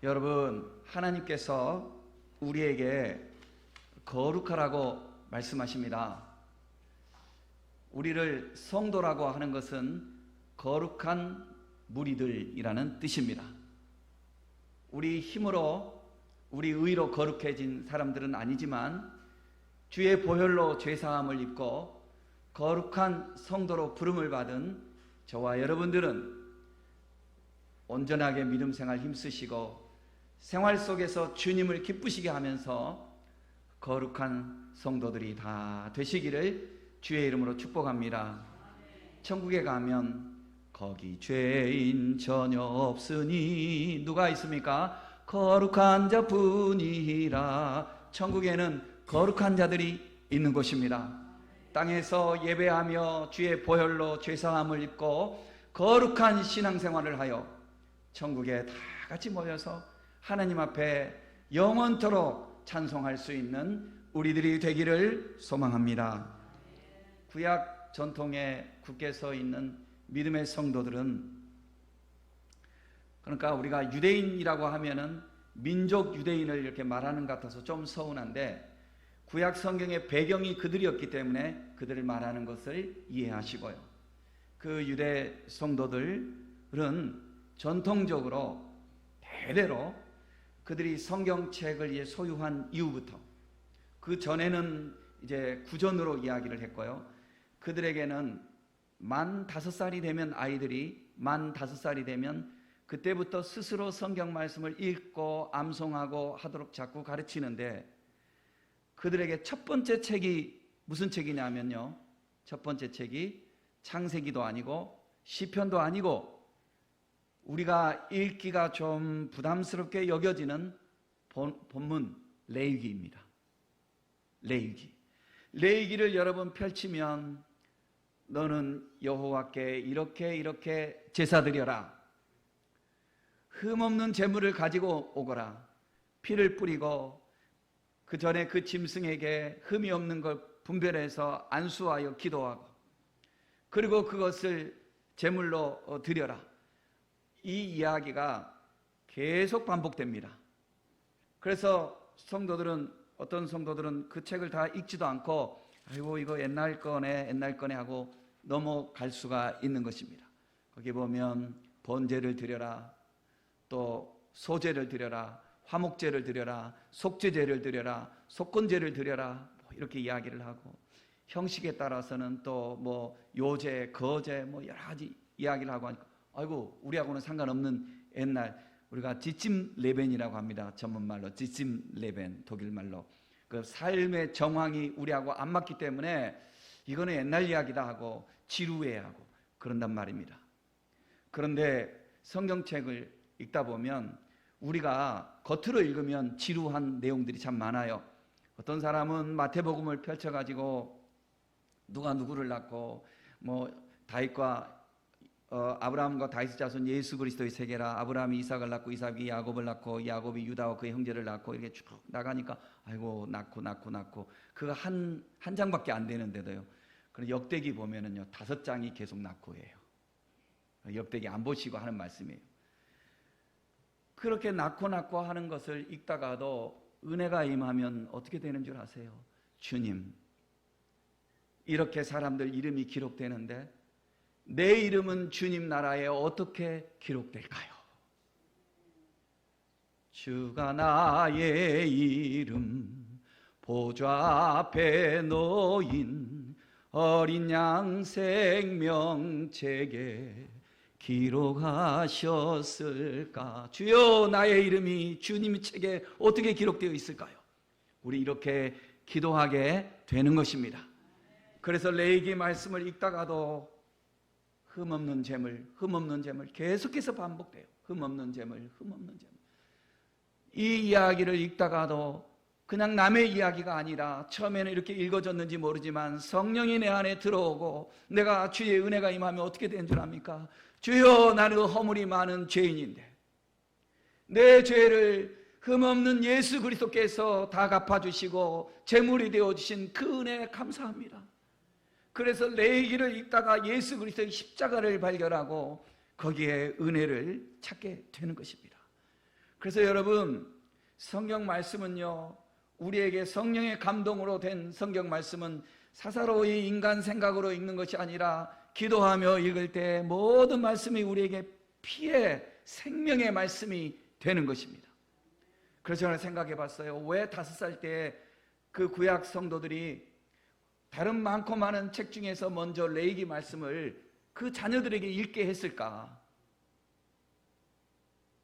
여러분, 하나님께서 우리에게 거룩하라고 말씀하십니다. 우리를 성도라고 하는 것은 거룩한 무리들이라는 뜻입니다. 우리 힘으로, 우리 의로 거룩해진 사람들은 아니지만 주의 보혈로 죄사함을 입고 거룩한 성도로 부름을 받은 저와 여러분들은 온전하게 믿음 생활 힘쓰시고 생활 속에서 주님을 기쁘시게 하면서 거룩한 성도들이 다 되시기를 주의 이름으로 축복합니다. 천국에 가면 거기 죄인 전혀 없으니 누가 있습니까? 거룩한 자뿐이라. 천국에는 거룩한 자들이 있는 곳입니다. 땅에서 예배하며 주의 보혈로 죄사함을 입고 거룩한 신앙생활을 하여 천국에 다 같이 모여서 하나님 앞에 영원토록 찬송할 수 있는 우리들이 되기를 소망합니다. 구약 전통에 굳게 서 있는 믿음의 성도들은, 그러니까 우리가 유대인이라고 하면은 민족 유대인을 이렇게 말하는 것 같아서 좀 서운한데, 구약 성경의 배경이 그들이었기 때문에 그들을 말하는 것을 이해하시고요. 그 유대 성도들은 전통적으로 대대로 그들이 성경책을 소유한 이후부터, 그 전에는 이제 구전으로 이야기를 했고요. 그들에게는 만 5살이 되면, 아이들이 만 5살이 되면 그때부터 스스로 성경 말씀을 읽고 암송하고 하도록 자꾸 가르치는데, 그들에게 첫 번째 책이 무슨 책이냐면요, 첫 번째 책이 창세기도 아니고 시편도 아니고 우리가 읽기가 좀 부담스럽게 여겨지는 본문 레위기입니다. 레위기를 여러분 펼치면 너는 여호와께 이렇게 제사드려라, 흠없는 제물을 가지고 오거라, 피를 뿌리고 그 전에 그 짐승에게 흠이 없는 걸 분별해서 안수하여 기도하고, 그리고 그것을 제물로 드려라. 이 이야기가 계속 반복됩니다. 그래서 어떤 성도들은 그 책을 다 읽지도 않고 아이고 이거 옛날 거네 하고 넘어갈 수가 있는 것입니다. 거기 보면 번제를 드려라, 또 소제를 드려라, 화목제를 드려라, 속죄제를 드려라, 속건제를 드려라, 이렇게 이야기를 하고, 형식에 따라서는 또 요제, 거제 여러 가지 이야기를 하고 하니까 아이고 우리하고는 상관없는 옛날, 우리가 지침 레벤이라고 합니다. 전문말로 지침 레벤, 독일말로. 그 삶의 정황이 우리하고 안 맞기 때문에 이거는 옛날 이야기다 하고 지루해하고 그런단 말입니다. 그런데 성경책을 읽다 보면 우리가 겉으로 읽으면 지루한 내용들이 참 많아요. 어떤 사람은 마태복음을 펼쳐가지고 누가 누구를 낳고 다윗과 아브라함과 다윗의 자손 예수 그리스도의 세계라, 아브라함이 이삭을 낳고 이삭이 야곱을 낳고 야곱이 유다와 그의 형제를 낳고, 이렇게 쭉 나가니까 아이고 낳고 그거 한 장밖에 안 되는데도요. 그럼 역대기 보면은요 5장이 계속 낳고예요. 역대기 안 보시고 하는 말씀이에요. 그렇게 낳고 하는 것을 읽다가도 은혜가 임하면 어떻게 되는 줄 아세요? 주님, 이렇게 사람들 이름이 기록되는데 내 이름은 주님 나라에 어떻게 기록될까요? 주가 나의 이름 보좌 앞에 놓인 어린 양 생명책에 기록하셨을까? 주여, 나의 이름이 주님 책에 어떻게 기록되어 있을까요? 우리 이렇게 기도하게 되는 것입니다. 그래서 레위기 말씀을 읽다가도 흠없는 재물 계속해서 반복돼요. 흠없는 재물. 이 이야기를 읽다가도 그냥 남의 이야기가 아니라, 처음에는 이렇게 읽어졌는지 모르지만 성령이 내 안에 들어오고 내가 주의 은혜가 임하면 어떻게 되는 줄 압니까? 주여, 나는 허물이 많은 죄인인데 내 죄를 흠없는 예수 그리스도께서 다 갚아주시고 제물이 되어주신 그 은혜에 감사합니다. 그래서 레위기를 읽다가 예수 그리스도의 십자가를 발견하고 거기에 은혜를 찾게 되는 것입니다. 그래서 여러분, 성경 말씀은요, 우리에게 성령의 감동으로 된 성경 말씀은 사사로이 인간 생각으로 읽는 것이 아니라 기도하며 읽을 때 모든 말씀이 우리에게 피의 생명의 말씀이 되는 것입니다. 그래서 저는 생각해 봤어요. 왜 5살 때 그 구약 성도들이 다른 많고 많은 책 중에서 먼저 레위기 말씀을 그 자녀들에게 읽게 했을까?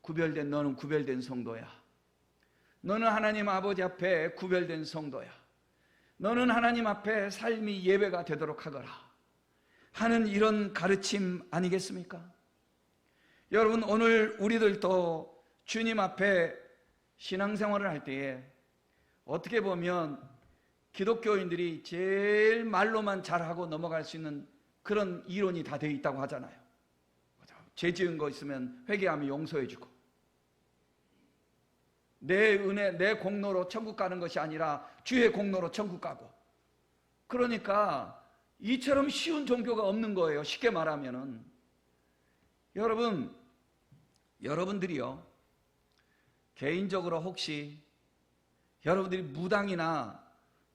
너는 구별된 성도야. 너는 하나님 아버지 앞에 구별된 성도야. 너는 하나님 앞에 삶이 예배가 되도록 하거라 하는 이런 가르침 아니겠습니까? 여러분, 오늘 우리들도 주님 앞에 신앙생활을 할 때에 어떻게 보면 기독교인들이 제일 말로만 잘하고 넘어갈 수 있는 그런 이론이 다 되어 있다고 하잖아요. 죄 지은 거 있으면 회개하면 용서해 주고, 내 은혜, 내 공로로 천국 가는 것이 아니라 주의 공로로 천국 가고. 그러니까 이처럼 쉬운 종교가 없는 거예요. 쉽게 말하면은. 여러분들이요, 개인적으로 혹시 여러분들이 무당이나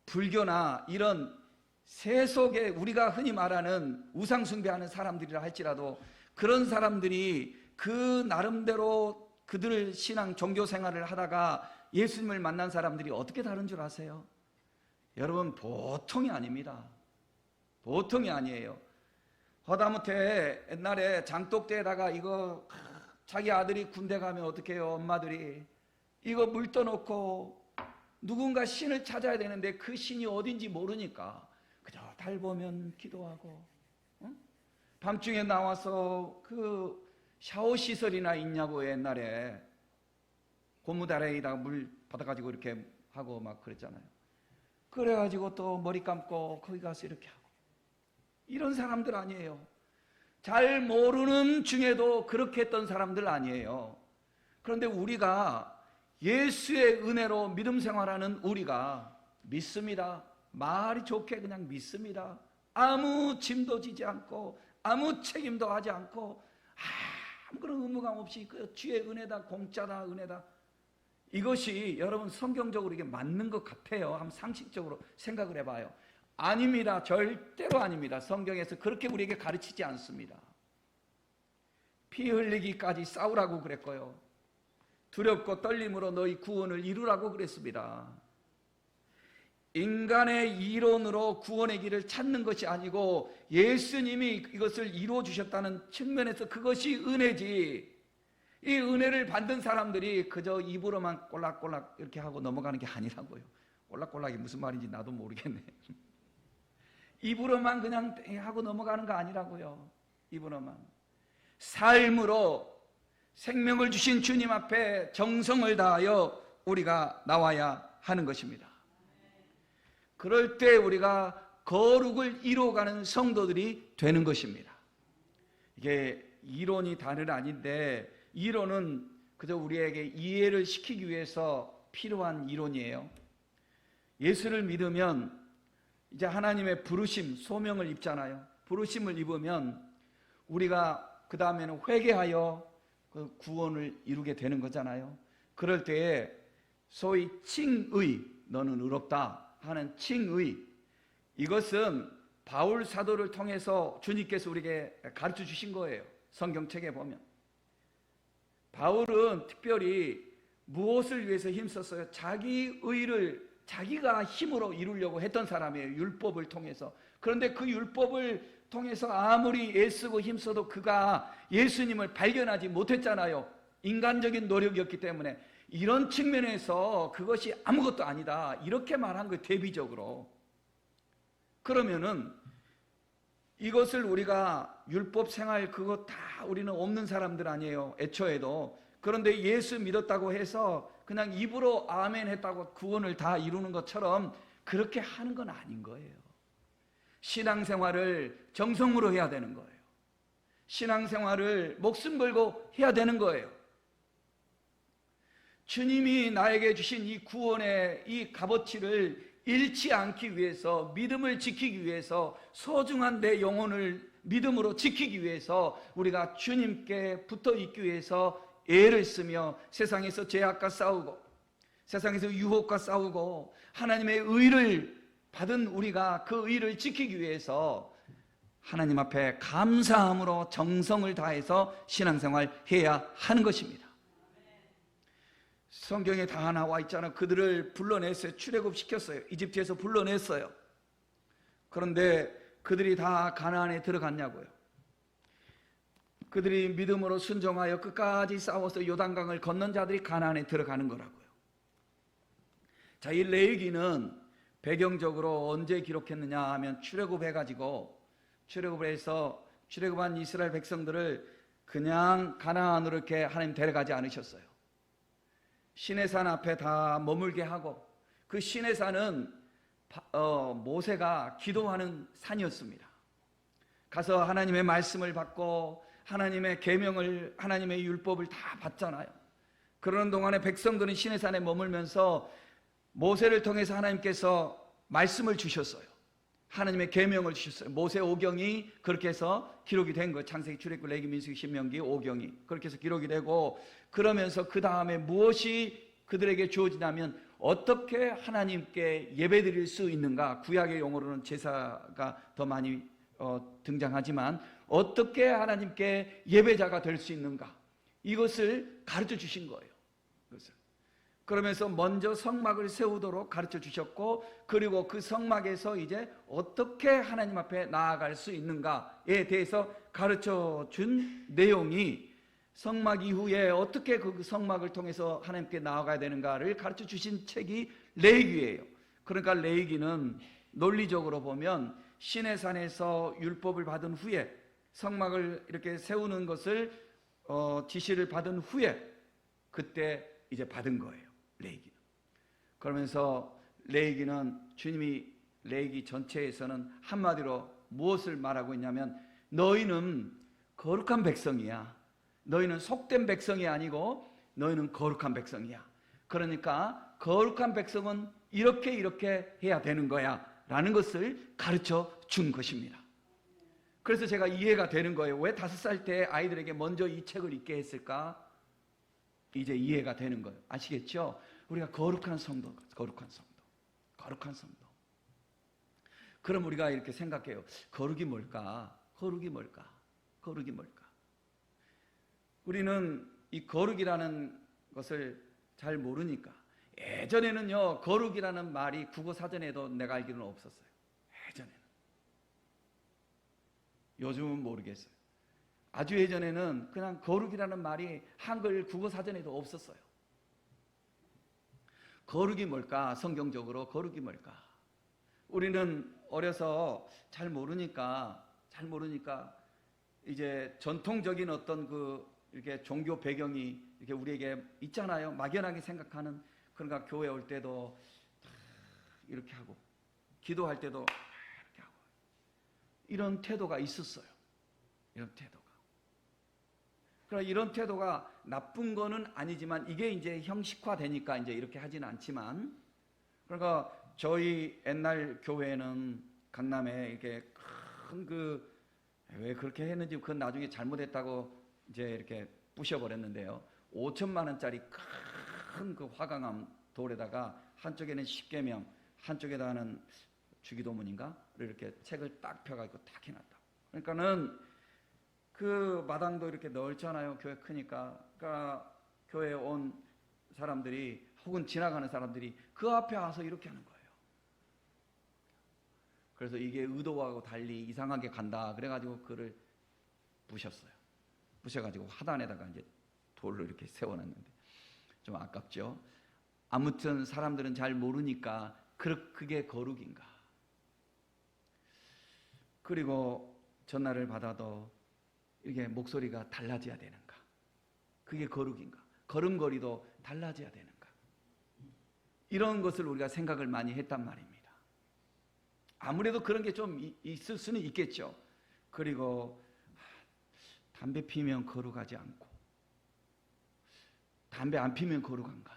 불교나 이런 세속에 우리가 흔히 말하는 우상숭배하는 사람들이라 할지라도 그런 사람들이 그 나름대로 그들 신앙 종교 생활을 하다가 예수님을 만난 사람들이 어떻게 다른 줄 아세요? 여러분, 보통이 아닙니다. 보통이 아니에요. 허다못해 옛날에 장독대에다가 이거 자기 아들이 군대 가면 어떻게 해요? 엄마들이 이거 물 떠놓고 누군가 신을 찾아야 되는데 그 신이 어딘지 모르니까 그저 달 보면 기도하고, 밤중에 나와서 그 샤워 시설이나 있냐고 옛날에 고무다리에다가 물 받아가지고 이렇게 하고 막 그랬잖아요. 그래가지고 또 머리 감고 거기 가서 이렇게 하고. 이런 사람들 아니에요. 잘 모르는 중에도 그렇게 했던 사람들 아니에요. 그런데 우리가 예수의 은혜로 믿음 생활하는 우리가 믿습니다. 말이 좋게 그냥 믿습니다. 아무 짐도 지지 않고 아무 책임도 하지 않고 아무런 의무감 없이 그 주의 은혜다, 공짜다, 은혜다. 이것이 여러분 성경적으로 이게 맞는 것 같아요. 한번 상식적으로 생각을 해봐요. 아닙니다. 절대로 아닙니다. 성경에서 그렇게 우리에게 가르치지 않습니다. 피 흘리기까지 싸우라고 그랬고요. 두렵고 떨림으로 너희 구원을 이루라고 그랬습니다. 인간의 이론으로 구원의 길을 찾는 것이 아니고 예수님이 이것을 이루어 주셨다는 측면에서 그것이 은혜지, 이 은혜를 받는 사람들이 그저 입으로만 꼴락꼴락 이렇게 하고 넘어가는 게 아니라고요. 꼴락꼴락이 무슨 말인지 나도 모르겠네. 입으로만 그냥 하고 넘어가는 거 아니라고요. 입으로만. 삶으로 생명을 주신 주님 앞에 정성을 다하여 우리가 나와야 하는 것입니다. 그럴 때 우리가 거룩을 이루어가는 성도들이 되는 것입니다. 이게 이론이 다는 아닌데, 이론은 그저 우리에게 이해를 시키기 위해서 필요한 이론이에요. 예수를 믿으면 이제 하나님의 부르심, 소명을 입잖아요. 부르심을 입으면 우리가 그 다음에는 회개하여 그 구원을 이루게 되는 거잖아요. 그럴 때에 소위 칭의, 너는 의롭다 하는 칭의, 이것은 바울 사도를 통해서 주님께서 우리에게 가르쳐 주신 거예요. 성경책에 보면 바울은 특별히 무엇을 위해서 힘썼어요? 자기 의를 자기가 힘으로 이루려고 했던 사람이에요. 율법을 통해서. 그런데 그 율법을 통해서 아무리 애쓰고 힘써도 그가 예수님을 발견하지 못했잖아요. 인간적인 노력이었기 때문에. 이런 측면에서 그것이 아무것도 아니다, 이렇게 말한 거예요. 대비적으로. 그러면은 이것을 우리가 율법 생활 그거 다 우리는 없는 사람들 아니에요, 애초에도. 그런데 예수 믿었다고 해서 그냥 입으로 아멘 했다고 구원을 다 이루는 것처럼 그렇게 하는 건 아닌 거예요. 신앙생활을 정성으로 해야 되는 거예요. 신앙생활을 목숨 걸고 해야 되는 거예요. 주님이 나에게 주신 이 구원의 이 값어치를 잃지 않기 위해서, 믿음을 지키기 위해서, 소중한 내 영혼을 믿음으로 지키기 위해서 우리가 주님께 붙어 있기 위해서 애를 쓰며 세상에서 죄악과 싸우고 세상에서 유혹과 싸우고 하나님의 의를 받은 우리가 그 의를 지키기 위해서 하나님 앞에 감사함으로 정성을 다해서 신앙생활 해야 하는 것입니다. 성경에 다 나와 있잖아요. 그들을 불러냈어요. 출애굽시켰어요. 이집트에서 불러냈어요. 그런데 그들이 다 가나안에 들어갔냐고요. 그들이 믿음으로 순종하여 끝까지 싸워서 요단강을 건넌 자들이 가나안에 들어가는 거라고요. 자, 이 레위기는 배경적으로 언제 기록했느냐 하면 출애굽해가지고 출애굽을 해서 출애굽한 이스라엘 백성들을 그냥 가나안으로 이렇게 하나님 데려가지 않으셨어요. 시내산 앞에 다 머물게 하고 그 시내산은 모세가 기도하는 산이었습니다. 가서 하나님의 말씀을 받고 하나님의 계명을 하나님의 율법을 다 받잖아요. 그러는 동안에 백성들은 시내산에 머물면서 모세를 통해서 하나님께서 말씀을 주셨어요. 하나님의 계명을 주셨어요. 모세 오경이 그렇게 해서 기록이 된 거예요. 창세기, 출애굽, 레위기, 민수기, 신명기, 오경이 그렇게 해서 기록이 되고, 그러면서 그 다음에 무엇이 그들에게 주어지냐면 어떻게 하나님께 예배드릴 수 있는가. 구약의 용어로는 제사가 더 많이 등장하지만 어떻게 하나님께 예배자가 될 수 있는가, 이것을 가르쳐 주신 거예요. 그러면서 먼저 성막을 세우도록 가르쳐 주셨고, 그리고 그 성막에서 이제 어떻게 하나님 앞에 나아갈 수 있는가에 대해서 가르쳐 준 내용이, 성막 이후에 어떻게 그 성막을 통해서 하나님께 나아가야 되는가를 가르쳐 주신 책이 레위기예요. 그러니까 레위기는 논리적으로 보면 시내산에서 율법을 받은 후에 성막을 이렇게 세우는 것을 지시를 받은 후에 그때 이제 받은 거예요. 레위기는. 그러면서 레위기는 주님이 레위기 전체에서는 한마디로 무엇을 말하고 있냐면, 너희는 거룩한 백성이야. 너희는 속된 백성이 아니고 너희는 거룩한 백성이야. 그러니까 거룩한 백성은 이렇게 해야 되는 거야 라는 것을 가르쳐 준 것입니다. 그래서 제가 이해가 되는 거예요. 왜 5살 때 아이들에게 먼저 이 책을 읽게 했을까? 이제 이해가 되는 거예요. 아시겠죠? 우리가 거룩한 성도. 그럼 우리가 이렇게 생각해요. 거룩이 뭘까? 우리는 이 거룩이라는 것을 잘 모르니까. 예전에는요, 거룩이라는 말이 국어 사전에도 내가 알기로는 없었어요. 예전에는. 요즘은 모르겠어요. 아주 예전에는 그냥 거룩이라는 말이 한글 국어 사전에도 없었어요. 거룩이 뭘까? 성경적으로 거룩이 뭘까? 우리는 어려서 잘 모르니까 이제 전통적인 어떤 이렇게 종교 배경이 이렇게 우리에게 있잖아요. 막연하게 생각하는. 그러니까 교회 올 때도 이렇게 하고, 기도할 때도 이렇게 하고, 이런 태도가 있었어요. 이런 태도가. 그러니까 이런 태도가 나쁜 거는 아니지만 이게 이제 형식화되니까 이제 이렇게 하지는 않지만, 그러니까 저희 옛날 교회는 강남에 이렇게 큰 왜 그렇게 했는지 그건 나중에 잘못했다고 이제 이렇게 부셔버렸는데요. 5천만 원짜리 큰 그 화강암 돌에다가 한쪽에는 십계명, 한쪽에다가는 주기도문인가를 이렇게 책을 딱 펴가지고 딱 해놨다. 그러니까는 그 마당도 이렇게 넓잖아요. 교회 크니까. 그러니까 교회에 온 사람들이 혹은 지나가는 사람들이 그 앞에 와서 이렇게 하는 거예요. 그래서 이게 의도하고 달리 이상하게 간다. 그래가지고 그를 부셨어요. 부셔가지고 화단에다가 이제 돌로 이렇게 세워놨는데 좀 아깝죠. 아무튼 사람들은 잘 모르니까 그게 거룩인가. 그리고 전날을 받아도 이게 목소리가 달라져야 되는가. 그게 거룩인가. 걸음걸이도 달라져야 되는가. 이런 것을 우리가 생각을 많이 했단 말입니다. 아무래도 그런 게 좀 있을 수는 있겠죠. 그리고 담배 피면 거룩하지 않고, 담배 안 피면 거룩한가,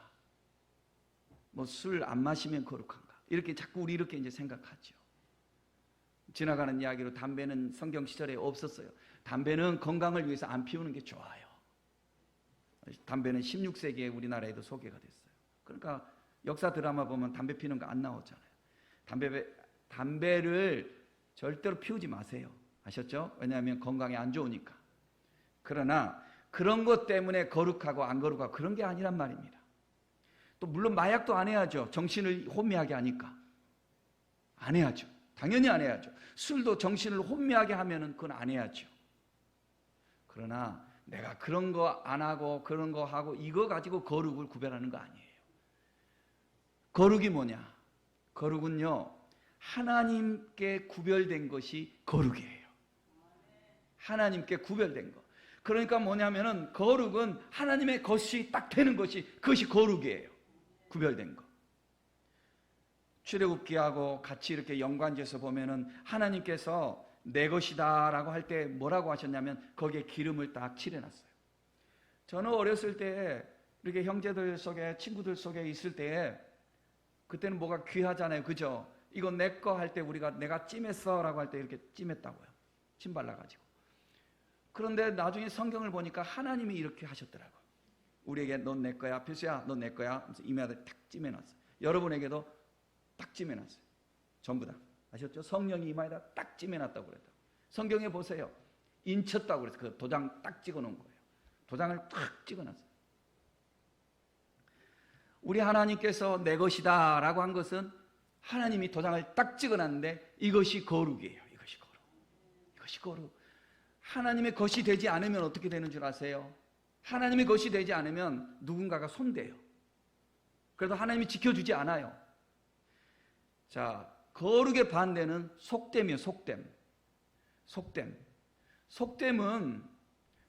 뭐 술 안 마시면 거룩한가, 이렇게 자꾸 우리 이렇게 이제 생각하죠. 지나가는 이야기로 담배는 성경 시절에 없었어요. 담배는 건강을 위해서 안 피우는 게 좋아요. 담배는 16세기에 우리나라에도 소개가 됐어요. 그러니까 역사 드라마 보면 담배 피는 거 안 나오잖아요. 담배를 절대로 피우지 마세요. 아셨죠? 왜냐하면 건강에 안 좋으니까. 그러나 그런 것 때문에 거룩하고 안 거룩하고 그런 게 아니란 말입니다. 또 물론 마약도 안 해야죠. 정신을 혼미하게 하니까. 안 해야죠. 당연히 안 해야죠. 술도 정신을 혼미하게 하면은 그건 안 해야죠. 그러나 내가 그런 거 안 하고 그런 거 하고 이거 가지고 거룩을 구별하는 거 아니에요. 거룩이 뭐냐? 거룩은요, 하나님께 구별된 것이 거룩이에요. 하나님께 구별된 거. 그러니까 뭐냐면은 거룩은 하나님의 것이 딱 되는 것이, 그것이 거룩이에요. 구별된 거. 출애굽기하고 같이 이렇게 연관지어서 보면은 하나님께서 내 것이다 라고 할 때 뭐라고 하셨냐면 거기에 기름을 딱 칠해놨어요. 저는 어렸을 때 이렇게 형제들 속에, 친구들 속에 있을 때에 그때는 뭐가 귀하잖아요. 그죠? 이거 내 거 할 때 우리가 내가 찜했어 라고 할 때 이렇게 찜했다고요. 침 발라가지고. 그런데 나중에 성경을 보니까 하나님이 이렇게 하셨더라고요. 우리에게 넌 내 거야. 필수야, 넌 내 거야. 하면서 이마에다 탁 찜해놨어요. 여러분에게도 딱 찜해놨어요. 전부 다. 아셨죠? 성령이 이마에다 딱 찜해놨다고 그랬다고. 성경에 보세요. 인쳤다고 그래서 그 도장 딱 찍어놓은 거예요. 도장을 탁 찍어놨어요. 우리 하나님께서 내 것이다 라고 한 것은 하나님이 도장을 딱 찍어놨는데 이것이 거룩이에요. 이것이 거룩. 이것이 거룩. 하나님의 것이 되지 않으면 어떻게 되는 줄 아세요? 하나님의 것이 되지 않으면 누군가가 손대요. 그래도 하나님이 지켜주지 않아요. 자, 거룩의 반대는 속됨이에요. 속됨. 속됨. 속됨은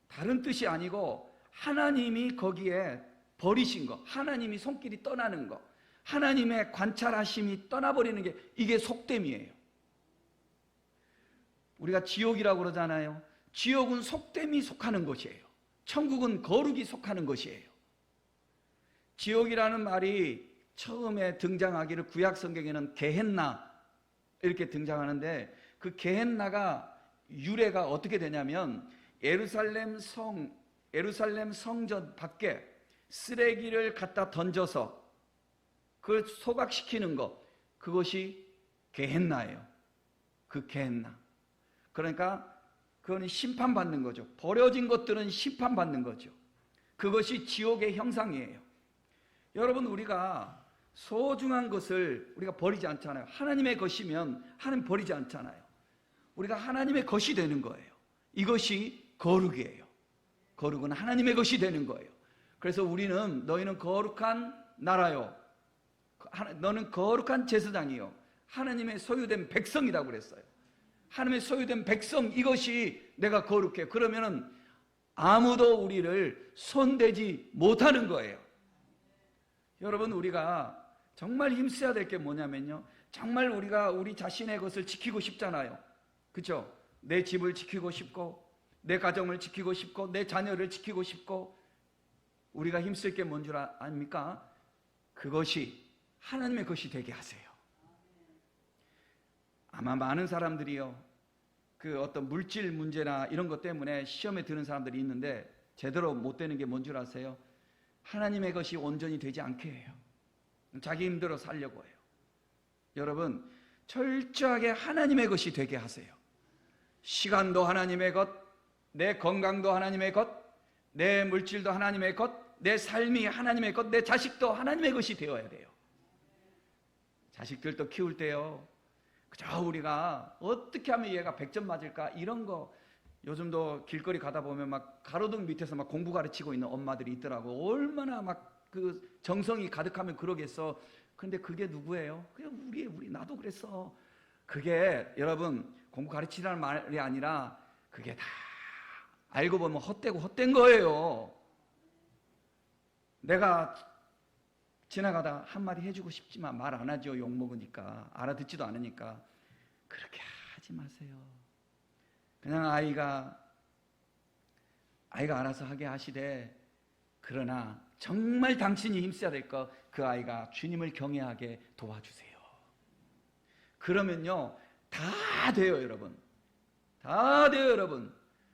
다른 뜻이 아니고 하나님이 거기에 버리신 거, 하나님이 손길이 떠나는 거, 하나님의 관찰하심이 떠나버리는 게 이게 속됨이에요. 우리가 지옥이라고 그러잖아요. 지옥은 속됨이 속하는 것이에요. 천국은 거룩이 속하는 것이에요. 지옥이라는 말이 처음에 등장하기를 구약 성경에는 게헨나 이렇게 등장하는데 그 게헨나가 유래가 어떻게 되냐면 예루살렘 성전 밖에 쓰레기를 갖다 던져서 그걸 소각시키는 것, 그것이 게헨나예요. 그 게헨나. 그러니까 그거는 심판받는 거죠. 버려진 것들은 심판받는 거죠. 그것이 지옥의 형상이에요. 여러분, 우리가 소중한 것을 우리가 버리지 않잖아요. 하나님의 것이면 하나님 버리지 않잖아요. 우리가 하나님의 것이 되는 거예요. 이것이 거룩이에요. 거룩은 하나님의 것이 되는 거예요. 그래서 우리는 너희는 거룩한 나라요. 너는 거룩한 제사장이요. 하나님의 소유된 백성이라고 그랬어요. 하나님의 소유된 백성, 이것이 내가 거룩해. 그러면은 아무도 우리를 손대지 못하는 거예요. 여러분, 우리가 정말 힘써야 될 게 뭐냐면요, 정말 우리가 우리 자신의 것을 지키고 싶잖아요. 그렇죠? 내 집을 지키고 싶고 내 가정을 지키고 싶고 내 자녀를 지키고 싶고 우리가 힘쓸 게 뭔 줄 아닙니까? 그것이 하나님의 것이 되게 하세요. 아마 많은 사람들이요, 그 어떤 물질 문제나 이런 것 때문에 시험에 드는 사람들이 있는데 제대로 못 되는 게 뭔 줄 아세요? 하나님의 것이 온전히 되지 않게 해요. 자기 힘대로 살려고 해요. 여러분, 철저하게 하나님의 것이 되게 하세요. 시간도 하나님의 것, 내 건강도 하나님의 것, 내 물질도 하나님의 것, 내 삶이 하나님의 것, 내 자식도 하나님의 것이 되어야 돼요. 자식들도 키울 때요, 그저 우리가 어떻게 하면 얘가 100점 맞을까 이런 거, 요즘도 길거리 가다 보면 막 가로등 밑에서 막 공부 가르치고 있는 엄마들이 있더라고. 얼마나 막 그 정성이 가득하면 그러겠어. 근데 그게 누구예요? 그냥 우리 나도 그랬어. 그게 여러분 공부 가르치라는 말이 아니라 그게 다 알고 보면 헛되고 헛된 거예요. 내가 지나가다 한마디 해주고 싶지만 말 안 하죠. 욕먹으니까. 알아듣지도 않으니까. 그렇게 하지 마세요. 그냥 아이가 알아서 하게 하시되, 그러나 정말 당신이 힘써야 될 거, 그 아이가 주님을 경외하게 도와주세요. 그러면요 다 돼요. 여러분, 다 돼요. 여러분,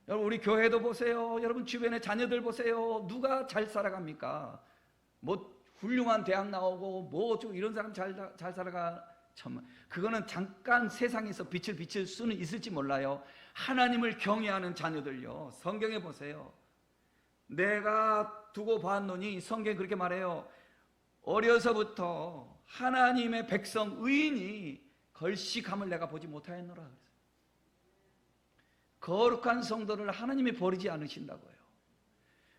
여러분 우리 교회도 보세요. 여러분 주변의 자녀들 보세요. 누가 잘 살아갑니까? 뭐 훌륭한 대학 나오고 뭐 좀 이런 사람 잘 살아가. 참 그거는 잠깐 세상에서 빛을 비칠 수는 있을지 몰라요. 하나님을 경외하는 자녀들요, 성경에 보세요. 내가 두고 봤노니, 성경에 그렇게 말해요. 어려서부터 하나님의 백성 의인이 걸식함을 내가 보지 못하였노라. 거룩한 성도를 하나님이 버리지 않으신다고요.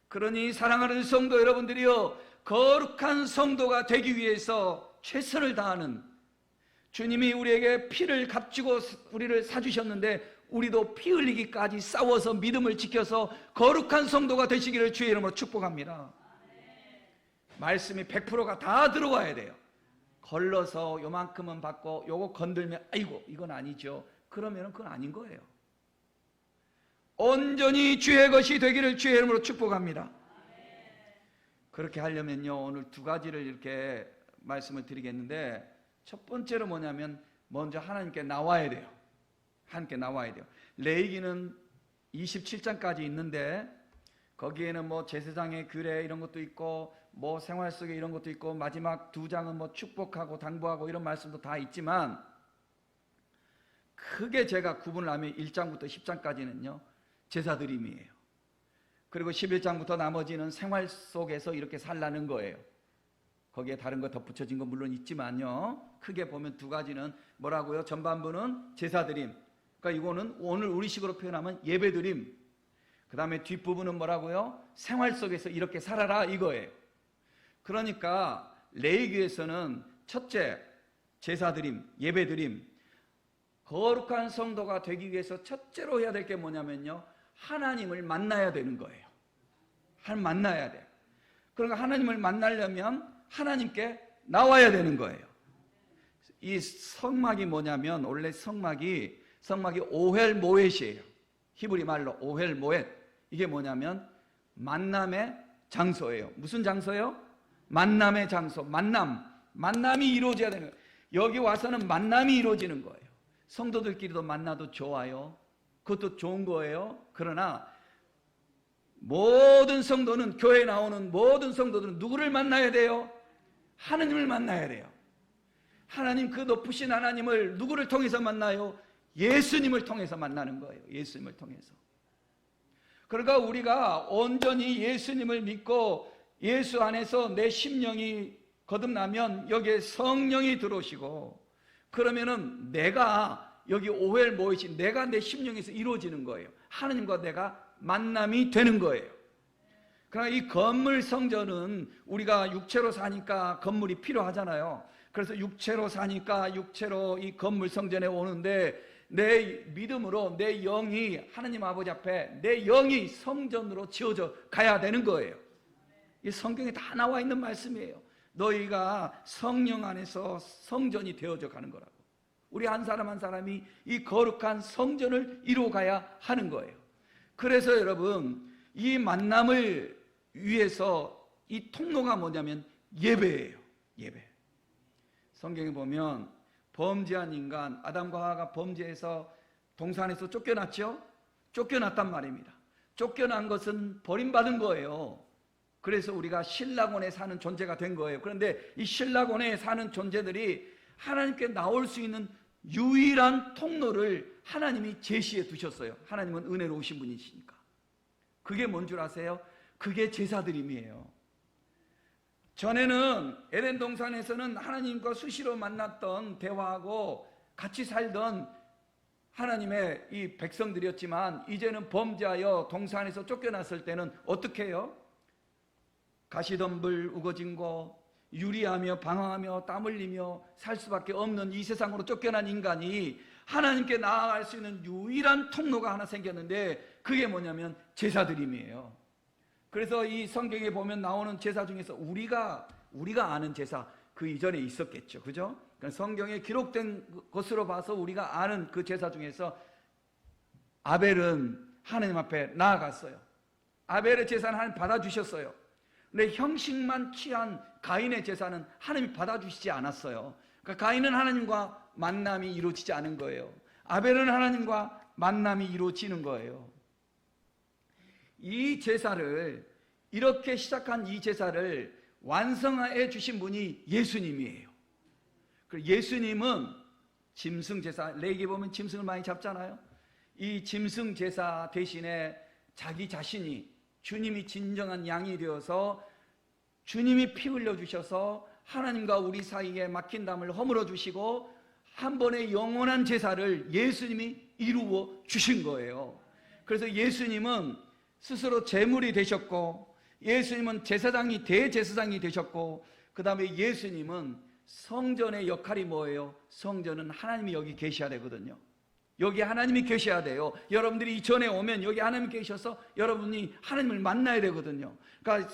그러니 사랑하는 성도 여러분들이요, 거룩한 성도가 되기 위해서 최선을 다하는, 주님이 우리에게 피를 값주고 우리를 사주셨는데 우리도 피 흘리기까지 싸워서 믿음을 지켜서 거룩한 성도가 되시기를 주의 이름으로 축복합니다. 말씀이 100%가 다 들어와야 돼요. 걸러서 요만큼은 받고 요거 건들면 아이고 이건 아니죠. 그러면 그건 아닌 거예요. 온전히 주의 것이 되기를 주의 이름으로 축복합니다. 그렇게 하려면요, 오늘 두 가지를 이렇게 말씀을 드리겠는데, 첫 번째로 뭐냐면 먼저 하나님께 나와야 돼요. 하나님께 나와야 돼요. 레위기는 27장까지 있는데 거기에는 뭐 제사장의 규례 이런 것도 있고 뭐 생활 속에 이런 것도 있고 마지막 두 장은 뭐 축복하고 당부하고 이런 말씀도 다 있지만, 크게 제가 구분을 하면 1장부터 10장까지는요 제사드림이에요. 그리고 11장부터 나머지는 생활 속에서 이렇게 살라는 거예요. 거기에 다른 거 덧붙여진 건 물론 있지만요, 크게 보면 두 가지는 뭐라고요? 전반부는 제사드림, 그러니까 이거는 오늘 우리식으로 표현하면 예배드림. 그 다음에 뒷부분은 뭐라고요? 생활 속에서 이렇게 살아라 이거예요. 그러니까 레위기에서는 첫째 제사드림, 예배드림, 거룩한 성도가 되기 위해서 첫째로 해야 될 게 뭐냐면요, 하나님을 만나야 되는 거예요. 하나님 만나야 돼요. 그러니까 하나님을 만나려면 하나님께 나와야 되는 거예요. 이 성막이 뭐냐면, 원래 성막이 오헬 모엣이에요. 히브리 말로 오헬 모엣. 이게 뭐냐면 만남의 장소예요. 무슨 장소예요? 만남의 장소. 만남이 이루어져야 되는 거예요. 여기 와서는 만남이 이루어지는 거예요. 성도들끼리도 만나도 좋아요. 그것도 좋은 거예요. 그러나 모든 성도는, 교회에 나오는 모든 성도들은 누구를 만나야 돼요? 하나님을 만나야 돼요. 하나님, 그 높으신 하나님을 누구를 통해서 만나요? 예수님을 통해서 만나는 거예요. 예수님을 통해서. 그러니까 우리가 온전히 예수님을 믿고 예수 안에서 내 심령이 거듭나면 여기에 성령이 들어오시고, 그러면은 내가 여기 오헬 모이신 내가 내 심령에서 이루어지는 거예요. 하나님과 내가 만남이 되는 거예요. 그러나 이 건물 성전은 우리가 육체로 사니까 건물이 필요하잖아요. 그래서 육체로 사니까 육체로 이 건물 성전에 오는데, 내 믿음으로 내 영이 하나님 아버지 앞에 내 영이 성전으로 지어져 가야 되는 거예요. 이 성경에 다 나와 있는 말씀이에요. 너희가 성령 안에서 성전이 되어져 가는 거라고. 우리 한 사람 한 사람이 이 거룩한 성전을 이루어가야 하는 거예요. 그래서 여러분, 이 만남을 위해서 이 통로가 뭐냐면 예배예요. 예배. 성경에 보면 범죄한 인간, 아담과 하와가 범죄해서 동산에서 쫓겨났죠? 쫓겨났단 말입니다. 쫓겨난 것은 버림받은 거예요. 그래서 우리가 신라곤에 사는 존재가 된 거예요. 그런데 이 신라곤에 사는 존재들이 하나님께 나올 수 있는 유일한 통로를 하나님이 제시해 두셨어요. 하나님은 은혜로우신 분이시니까. 그게 뭔 줄 아세요? 그게 제사드림이에요. 전에는 에덴 동산에서는 하나님과 수시로 만났던, 대화하고 같이 살던 하나님의 이 백성들이었지만, 이제는 범죄하여 동산에서 쫓겨났을 때는 어떻게 해요? 가시덤불 우거진 거, 유리하며 방황하며 땀 흘리며 살 수밖에 없는 이 세상으로 쫓겨난 인간이 하나님께 나아갈 수 있는 유일한 통로가 하나 생겼는데, 그게 뭐냐면 제사드림이에요. 그래서 이 성경에 보면 나오는 제사 중에서 우리가 아는 제사, 그 이전에 있었겠죠. 그죠? 그러니까 성경에 기록된 것으로 봐서 우리가 아는 그 제사 중에서 아벨은 하나님 앞에 나아갔어요. 아벨의 제사는 하나님 받아주셨어요. 근데 형식만 취한 가인의 제사는 하나님이 받아주시지 않았어요. 그러니까 가인은 하나님과 만남이 이루어지지 않은 거예요. 아벨은 하나님과 만남이 이루어지는 거예요. 이 제사를, 이렇게 시작한 이 제사를 완성해 주신 분이 예수님이에요. 그리고 예수님은 짐승 제사, 레위기 보면 짐승을 많이 잡잖아요. 이 짐승 제사 대신에 자기 자신이, 주님이 진정한 양이 되어서 주님이 피 흘려 주셔서 하나님과 우리 사이에 막힌 담을 허물어 주시고 한 번의 영원한 제사를 예수님이 이루어 주신 거예요. 그래서 예수님은 스스로 제물이 되셨고, 예수님은 제사장이, 대제사장이 되셨고, 그 다음에 예수님은 성전의 역할이 뭐예요? 성전은 하나님이 여기 계셔야 되거든요. 여기 하나님이 계셔야 돼요. 여러분들이 이 전에 오면 여기 하나님이 계셔서 여러분이 하나님을 만나야 되거든요. 그러니까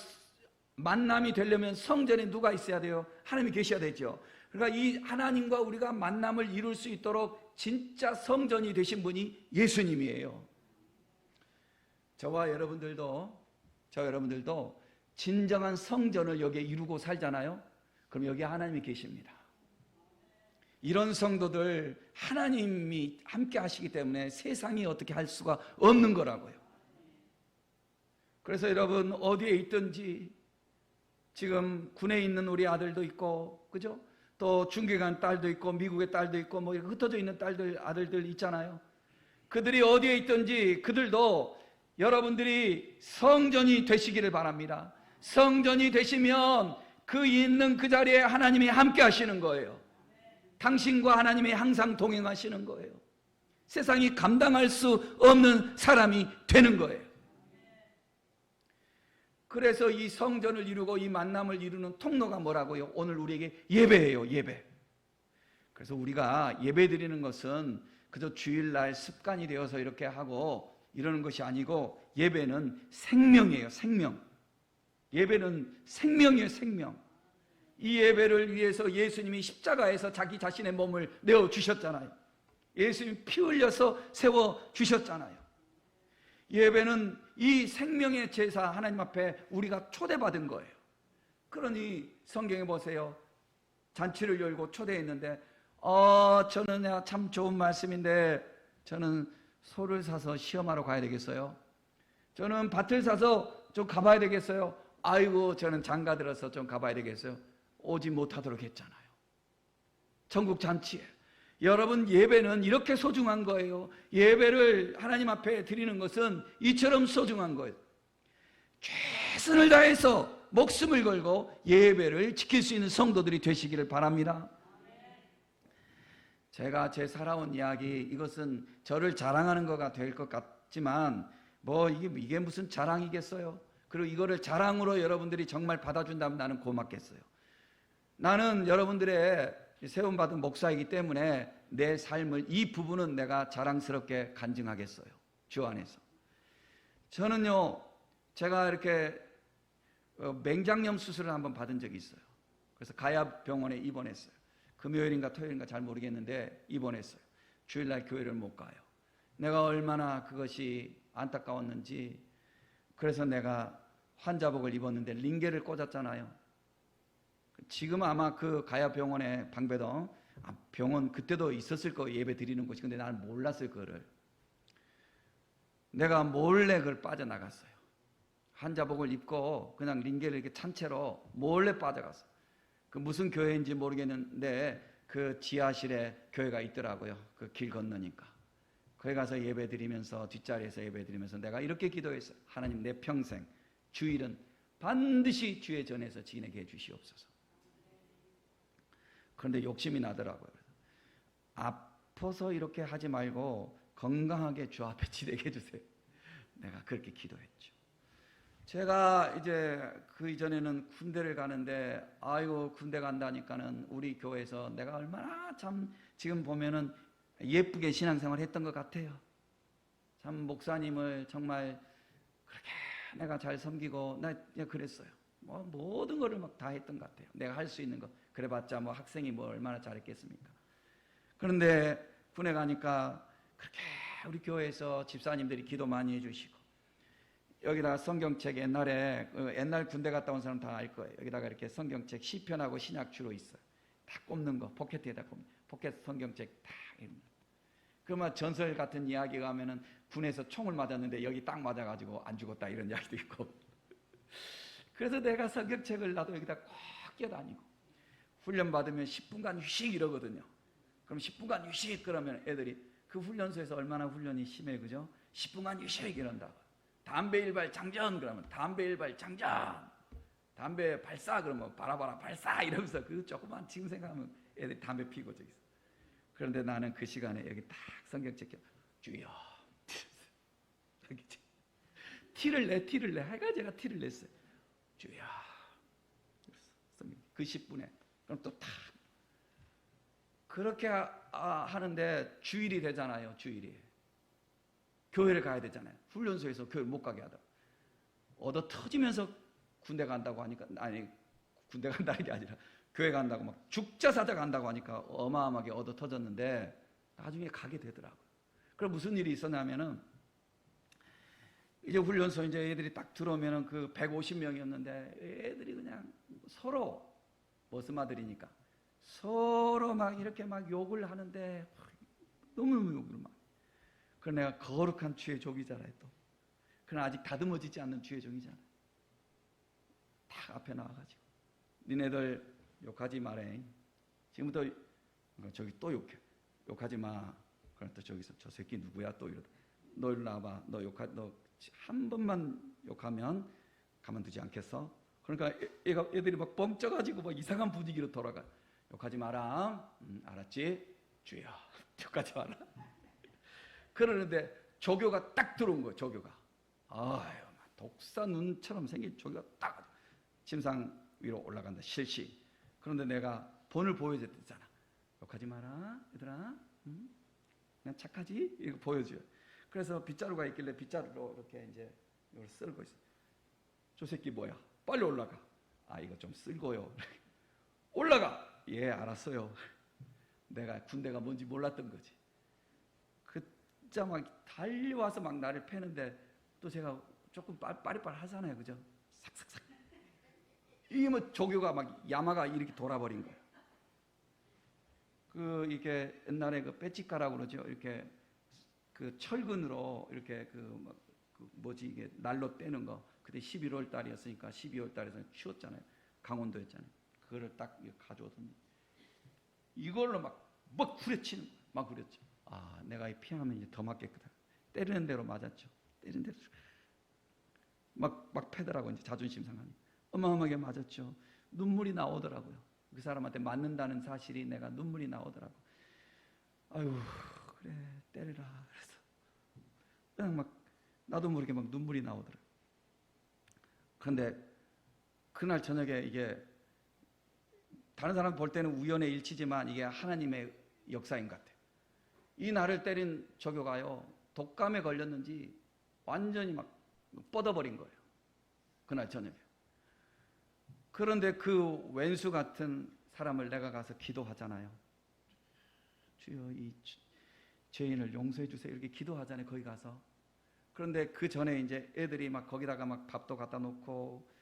만남이 되려면 성전에 누가 있어야 돼요? 하나님이 계셔야 되죠. 그러니까 이 하나님과 우리가 만남을 이룰 수 있도록 진짜 성전이 되신 분이 예수님이에요. 저와 여러분들도 진정한 성전을 여기에 이루고 살잖아요. 그럼 여기 하나님이 계십니다. 이런 성도들 하나님이 함께 하시기 때문에 세상이 어떻게 할 수가 없는 거라고요. 그래서 여러분 어디에 있든지, 지금 군에 있는 우리 아들도 있고, 그죠? 또 중계 간 딸도 있고, 미국의 딸도 있고, 뭐 이렇게 흩어져 있는 딸들, 아들들 있잖아요. 그들이 어디에 있든지 그들도 여러분들이 성전이 되시기를 바랍니다. 성전이 되시면 그 있는 그 자리에 하나님이 함께 하시는 거예요. 당신과 하나님이 항상 동행하시는 거예요. 세상이 감당할 수 없는 사람이 되는 거예요. 그래서 이 성전을 이루고 이 만남을 이루는 통로가 뭐라고요? 오늘 우리에게 예배예요, 예배. 그래서 우리가 예배 드리는 것은 그저 주일날 습관이 되어서 이렇게 하고 이러는 것이 아니고, 예배는 생명이에요, 생명. 예배는 생명이에요, 생명. 이 예배를 위해서 예수님이 십자가에서 자기 자신의 몸을 내어주셨잖아요. 예수님이 피 흘려서 세워주셨잖아요. 예배는 이 생명의 제사 하나님 앞에 우리가 초대받은 거예요. 그러니 성경에 보세요. 잔치를 열고 초대했는데 저는 참 좋은 말씀인데 저는 소를 사서 시험하러 가야 되겠어요? 저는 밭을 사서 좀 가봐야 되겠어요? 아이고 저는 장가 들어서 좀 가봐야 되겠어요? 오지 못하도록 했잖아요. 전국 잔치에. 여러분 예배는 이렇게 소중한 거예요. 예배를 하나님 앞에 드리는 것은 이처럼 소중한 거예요. 최선을 다해서 목숨을 걸고 예배를 지킬 수 있는 성도들이 되시기를 바랍니다. 제가 제 살아온 이야기, 이것은 저를 자랑하는 거가 될 것 같지만 뭐 이게 무슨 자랑이겠어요? 그리고 이거를 자랑으로 여러분들이 정말 받아준다면 나는 고맙겠어요. 나는 여러분들의 세움받은 목사이기 때문에 내 삶을, 이 부분은 내가 자랑스럽게 간증하겠어요. 주 안에서. 저는요, 제가 이렇게 맹장염 수술을 한번 받은 적이 있어요. 그래서 가야병원에 입원했어요. 금요일인가 토요일인가 잘 모르겠는데 입원했어요. 주일날 교회를 못 가요. 내가 얼마나 그것이 안타까웠는지. 그래서 내가 환자복을 입었는데 링겔을 꽂았잖아요. 지금 아마 그 가야병원에 방배동 병원 그때도 있었을 거예요. 예배 드리는 곳이. 근데 나는 몰랐어요, 그거를. 내가 몰래 그걸 빠져나갔어요. 환자복을 입고 그냥 링겔을 이렇게 찬 채로 몰래 빠져갔어요. 그 무슨 교회인지 모르겠는데 그 지하실에 교회가 있더라고요. 그 길 건너니까. 거기 가서 예배 드리면서, 뒷자리에서 예배 드리면서 내가 이렇게 기도했어요. 하나님, 내 평생 주일은 반드시 주의 전에서 지내게 해주시옵소서. 그런데 욕심이 나더라고요. 아파서 이렇게 하지 말고 건강하게 주 앞에 지내게 해주세요. 내가 그렇게 기도했죠. 제가 이제 그 이전에는 군대를 가는데, 아이고 군대 간다니까는 우리 교회에서 내가 얼마나 참 지금 보면은 예쁘게 신앙생활 했던 것 같아요. 참 목사님을 정말 그렇게 내가 잘 섬기고, 나 그랬어요. 뭐 모든 거를 막 다 했던 것 같아요. 내가 할 수 있는 거. 그래봤자 뭐 학생이 뭐 얼마나 잘했겠습니까? 그런데 군에 가니까 그렇게 우리 교회에서 집사님들이 기도 많이 해주시고, 여기다가 성경책, 옛날 군대 갔다 온 사람 다 알 거예요. 여기다가 이렇게 성경책 시편하고 신약 주로 있어요. 다 꼽는 거, 포켓에다 꼽는, 포켓 성경책 다. 그러면 전설 같은 이야기가 하면은 군에서 총을 맞았는데 여기 딱 맞아가지고 안 죽었다 이런 이야기도 있고. 그래서 내가 성경책을 나도 여기다 꼭 끼어다니고 훈련 받으면 10분간 휴식 이러거든요. 그럼 10분간 휴식 그러면 애들이 그 훈련소에서 얼마나 훈련이 심해 그죠? 10분간 휴식 이런다고. 담배 일발 장전 그러면 담배 일발 장전. 담배 발사 그러면 바라바라 발사 이러면서 그 조그만 지금 생각하면 애들이 담배 피고 저기서. 그런데 나는 그 시간에 여기 딱 성경책 켜 주여 티를 내 하여간 제가 티를 냈어요. 주여 그 10분에 그럼 또 탁 그렇게 하는데 주일이 되잖아요. 주일이 교회를 가야 되잖아요. 훈련소에서 교회를 못 가게 하더라고. 얻어 터지면서 군대 간다고 하니까 아니 군대 간다는 게 아니라 교회 간다고 막 죽자 사자 간다고 하니까 어마어마하게 얻어 터졌는데 나중에 가게 되더라고요. 그럼 무슨 일이 있었냐면은 이제 훈련소 이제 애들이 딱 들어오면은 그 150명이었는데 애들이 그냥 서로 머스마들이니까 서로 막 이렇게 막 욕을 하는데 너무너무 욕을 막. 그럼 내가 거룩한 주의 종이잖아요 또. 그러나 아직 다듬어지지 않는 주의 종이잖아요. 딱 앞에 나와가지고 니네들 욕하지 말해. 지금부터 저기 또 욕해. 욕하지 마. 그럼 또 저기서 저 새끼 누구야 또 이러다. 너 일로 나와봐. 너 한 번만 욕하면 가만두지 않겠어? 그러니까 애들이 막 뻥쪄가지고 막 이상한 분위기로 돌아가. 욕하지 마라. 알았지? 주여. 욕하지 마라. 그러는데 조교가 딱 들어온 거예요. 조교가. 아유, 독사 눈처럼 생긴 조교가 딱 침상 위로 올라간다. 실시. 그런데 내가 본을 보여줬잖아. 욕하지 마라, 얘들아. 그냥 착하지? 이거 보여줘요. 그래서 빗자루가 있길래 빗자루로 이렇게 이제 이걸 쓸고 있어. 저 새끼 뭐야? 빨리 올라가. 아, 이거 좀 쓸고요. 올라가. 예, 알았어요. 내가 군대가 뭔지 몰랐던 거지. 진짜 막 달려와서 막 나를 패는데 또 제가 조금 빠릿빠릿 하잖아요, 그죠? 삭삭삭. 이게 뭐 조교가 막 야마가 이렇게 돌아버린 거예요. 이게 옛날에 그 빼찌가라고 그러죠. 이렇게 그 철근으로 이렇게 뭐지 이게 날로 떼는 거. 그때 11월 달이었으니까 12월 달에서 추웠잖아요. 강원도였잖아요. 그거를 딱 가져오더니 이걸로 막 후려치는 거예요. 막 후렸죠. 아, 내가 피하면 이제 더 맞겠거든. 때리는 대로 맞았죠. 때리는 대로 막 패더라고 이제 자존심 상하니. 어마어마하게 맞았죠. 눈물이 나오더라고요. 그 사람한테 맞는다는 사실이 내가 눈물이 나오더라고. 아유, 그래 때리라. 그래서 그냥 막 나도 모르게 막 눈물이 나오더라고. 그런데 그날 저녁에 이게 다른 사람 볼 때는 우연의 일치지만 이게 하나님의 역사인 것 같아요. 이 나를 때린 조교가요 독감에 걸렸는지 완전히 막 뻗어버린 거예요. 그날 저녁에. 그런데 그 왼수 같은 사람을 내가 가서 기도하잖아요. 주여 이 죄인을 용서해 주세요 이렇게 기도하잖아요. 거기 가서. 그런데 그 전에 이제 애들이 막 거기다가 막 밥도 갖다 놓고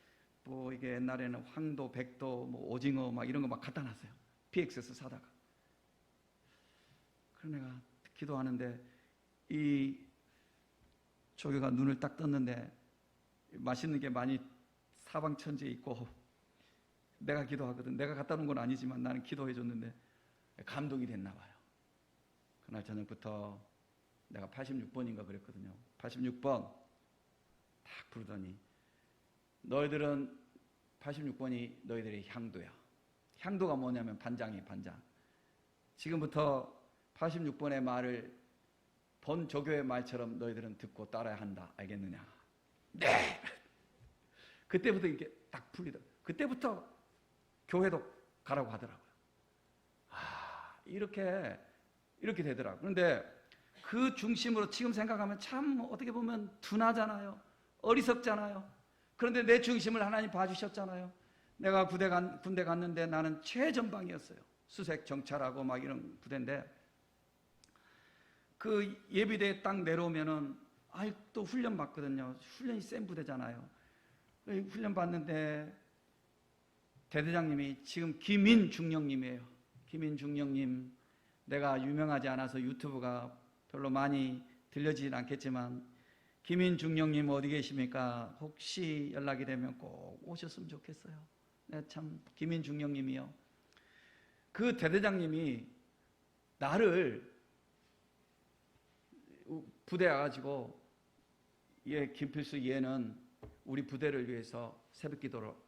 뭐 이게 옛날에는 황도, 백도, 뭐 오징어 막 이런 거 막 갖다 놨어요. PX에서 사다가. 그래서 내가 기도하는데 이 조교가 눈을 딱 떴는데 맛있는 게 많이 사방천지에 있고 내가 기도하거든. 내가 갖다 놓은 건 아니지만 나는 기도해 줬는데 감동이 됐나 봐요. 그날 저녁부터 내가 86번인가 그랬거든요. 86번 딱 부르더니 너희들은 86번이 너희들의 향도야. 향도가 뭐냐면 반장이에요. 반장. 지금부터 86번의 말을 본 조교의 말처럼 너희들은 듣고 따라야 한다. 알겠느냐? 네! 그때부터 이렇게 딱 풀리더라고요. 그때부터 교회도 가라고 하더라고요. 아, 이렇게 되더라고요. 그런데 그 중심으로 지금 생각하면 참 어떻게 보면 둔하잖아요. 어리석잖아요. 그런데 내 중심을 하나님 봐주셨잖아요. 내가 군대 갔는데 나는 최전방이었어요. 수색 정찰하고 막 이런 부대인데 그 예비대에 딱 내려오면은 또 훈련 받거든요. 훈련이 센 부대잖아요. 훈련 받는데 대대장님이 지금 김인중령님이에요. 김인중령님, 내가 유명하지 않아서 유튜브가 별로 많이 들려지진 않겠지만 김인중령님 어디 계십니까? 혹시 연락이 되면 꼭 오셨으면 좋겠어요. 네, 참 김인중령님이요. 그 대대장님이 나를 부대 와가지고 김필수 얘는 우리 부대를 위해서 새벽기도로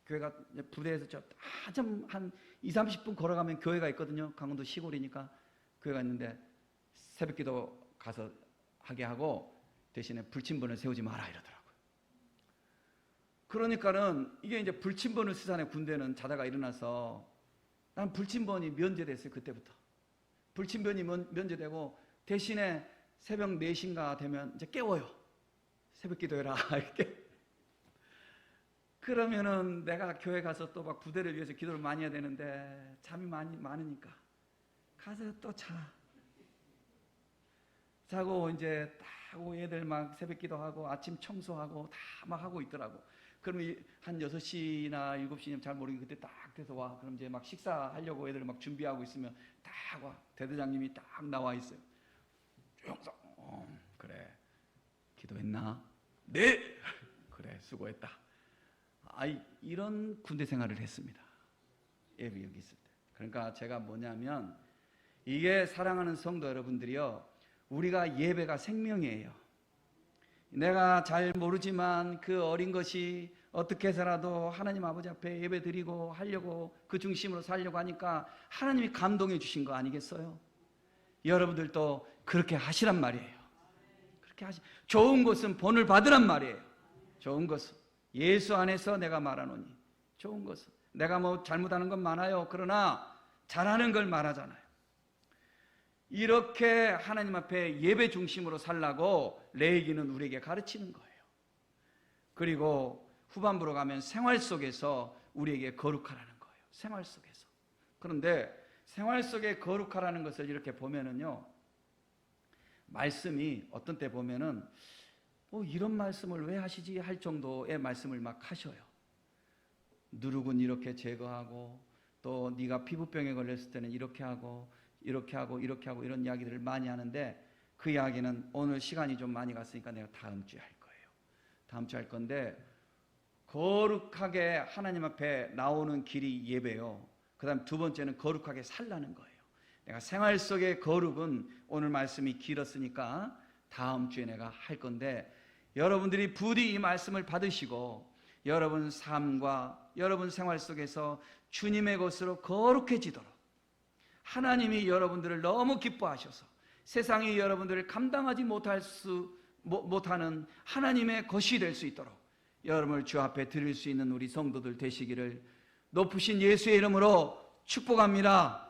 교회가 부대에서 한 20-30분 걸어가면 교회가 있거든요. 강원도 시골이니까 교회가 있는데 새벽기도 가서 하게 하고 대신에 불침번을 세우지 마라 이러더라고요. 그러니까는 이게 이제 불침번을 쓰자는 군대는 자다가 일어나서 난 불침번이 면제됐어요. 그때부터 불침번이 면제되고 대신에 새벽 4시인가 되면 이제 깨워요. 새벽기도해라 이렇게. 그러면은 내가 교회 가서 또 막 부대를 위해서 기도를 많이 해야 되는데 잠이 많으니까 가서 또 자고 이제 딱 애들 막 새벽 기도하고 아침 청소하고 다 막 하고 있더라고. 그러면 한 6시나 7시면 잘 모르겠는데 그때 딱 돼서 와. 그럼 이제 막 식사하려고 애들 막 준비하고 있으면 딱 와. 대대장님이 딱 나와 있어요. 조영석, 그래. 기도했나? 네! 그래, 수고했다. 이런 군대 생활을 했습니다. 예비 여기 있을 때. 그러니까 제가 뭐냐면 이게 사랑하는 성도 여러분들이요. 우리가 예배가 생명이에요. 내가 잘 모르지만 그 어린 것이 어떻게 해서라도 하나님 아버지 앞에 예배 드리고 하려고 그 중심으로 살려고 하니까 하나님이 감동해 주신 거 아니겠어요? 여러분들도 그렇게 하시란 말이에요. 그렇게 좋은 것은 본을 받으란 말이에요. 좋은 것은 예수 안에서 내가 말하노니 좋은 것은 내가 뭐 잘못하는 건 많아요. 그러나 잘하는 걸 말하잖아요. 이렇게 하나님 앞에 예배 중심으로 살라고 레위기는 우리에게 가르치는 거예요. 그리고 후반부로 가면 생활 속에서 우리에게 거룩하라는 거예요. 생활 속에서. 그런데 생활 속에 거룩하라는 것을 이렇게 보면은요, 말씀이 어떤 때 보면은 이런 말씀을 왜 하시지 할 정도의 말씀을 막 하셔요. 누룩은 이렇게 제거하고 또 네가 피부병에 걸렸을 때는 이렇게 하고 이렇게 하고 이렇게 하고 이런 이야기들을 많이 하는데 그 이야기는 오늘 시간이 좀 많이 갔으니까 내가 다음 주에 할 거예요. 다음 주에 할 건데 거룩하게 하나님 앞에 나오는 길이 예배요. 그 다음 두 번째는 거룩하게 살라는 거예요. 내가 생활 속의 거룩은 오늘 말씀이 길었으니까 다음 주에 내가 할 건데 여러분들이 부디 이 말씀을 받으시고 여러분 삶과 여러분 생활 속에서 주님의 것으로 거룩해지도록 하나님이 여러분들을 너무 기뻐하셔서 세상이 여러분들을 감당하지 못하는 하나님의 것이 될 수 있도록 여러분을 주 앞에 드릴 수 있는 우리 성도들 되시기를 높으신 예수의 이름으로 축복합니다.